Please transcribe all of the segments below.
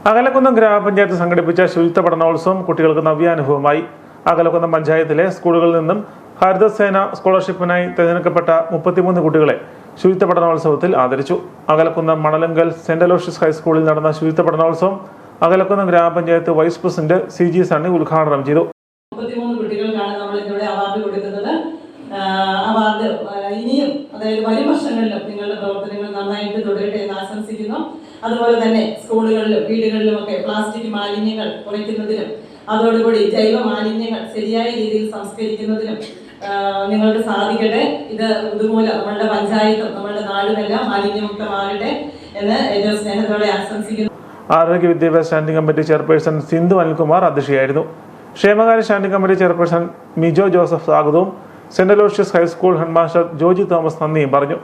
അകലക്കുന്നം ഗ്രാമപഞ്ചായത്ത് സംഘടിപ്പിച്ച ശുചിത്വ പഠനോത്സവം കുട്ടികൾക്ക് നവ്യാനുഭവമായി. അകലക്കുന്നം പഞ്ചായത്തിലെ സ്കൂളുകളിൽ നിന്നും ഹരിതസേന സ്കോളർഷിപ്പിനായി തിരഞ്ഞെടുക്കപ്പെട്ട 33 കുട്ടികളെ ശുചിത്വ പഠനോത്സവത്തിൽ ആദരിച്ചു. അകലക്കുന്നം മണലങ്കൽ സെന്റ് അലോഷ്യസ് ഹൈസ്കൂളിൽ നടന്ന ശുചിത്വ പഠനോത്സവം അകലക്കുന്നം ഗ്രാമപഞ്ചായത്ത് വൈസ് പ്രസിഡന്റ് CG സണ്ണി ഉദ്ഘാടനം ചെയ്തു. 33 കുട്ടികൾക്കാണ് നമ്മൾ ഇവിടെ അവാർഡ് കൊടുക്കുന്നത്. അവാർഡ് ഇനിയും അതായത് വരും വർഷങ്ങളിലും നിങ്ങളുടെ പ്രവർത്തനങ്ങൾ നന്നായിട്ട് തുടരട്ടെ എന്ന് ആശംസിക്കുന്നു. അതുപോലെ തന്നെ സ്കൂളുകളിലും വീടുകളിലുമൊക്കെ പ്ലാസ്റ്റിക് മാലിന്യങ്ങൾ കുറയ്ക്കുന്നതിനും അതോടുകൂടി ജൈവ മാലിന്യങ്ങൾ ശരിയായ രീതിയിൽ സംസ്കരിക്കുന്നതിനും നിങ്ങൾക്ക് സാധിക്കട്ടെ. ഇതുമൂലം നമ്മളുടെ പഞ്ചായത്തും നമ്മളുടെ നാടുമെല്ലാം മാലിന്യമുക്തമാകട്ടെ എന്ന് ഏറ്റവും സ്നേഹത്തോടെ ആശംസിക്കുന്നു. ആരോഗ്യ വിദ്യാഭ്യാസ standing committee chairperson Sindhu Anilkumar അധ്യക്ഷയായിരുന്നു. ക്ഷേമകാര്യ standing committee chairperson Mijo Joseph സ്വാഗതവും Saint Aloysius high school headmaster Joji Thomas നന്ദിയും പറഞ്ഞു.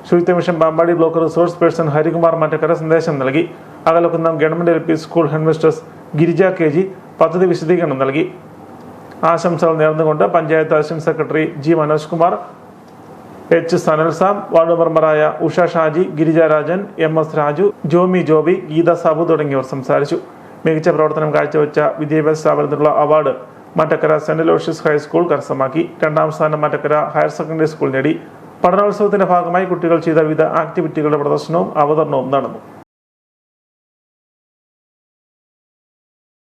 ശുചിത്വ mission Pampady block resource person Harikumar Mattakkara സന്ദേശം നൽകി. Akalakkunnam government LP school headmistress Girija KG പദ്ധതി വിശദീകരണം നൽകി. ആശംസകൾ നേർന്നുകൊണ്ട് panchayat assistant secretary G Manoj Kumar, H Sanal Sam, ward മെമ്പർമാരായ ഉഷ ഷാജി, ഗിരിജ രാജൻ, MS രാജു, ജോമി ജോബി, ഗീത സാബു തുടങ്ങിയവർ സംസാരിച്ചു. മികച്ച പ്രവർത്തനം കാഴ്ചവെച്ച വിദ്യാഭ്യാസ സ്ഥാപനത്തിനുള്ള award Mattakkara Saint Aloysius high school കരസ്ഥമാക്കി. 2ാം സ്ഥാനം മറ്റക്കര ഹയർ സെക്കൻഡറി സ്കൂൾ നേടി. പഠനോത്സവത്തിന്റെ ഭാഗമായി കുട്ടികൾ ചെയ്ത വിവിധ ആക്ടിവിറ്റികളുടെ പ്രദർശനവും അവതരണവും നടന്നു.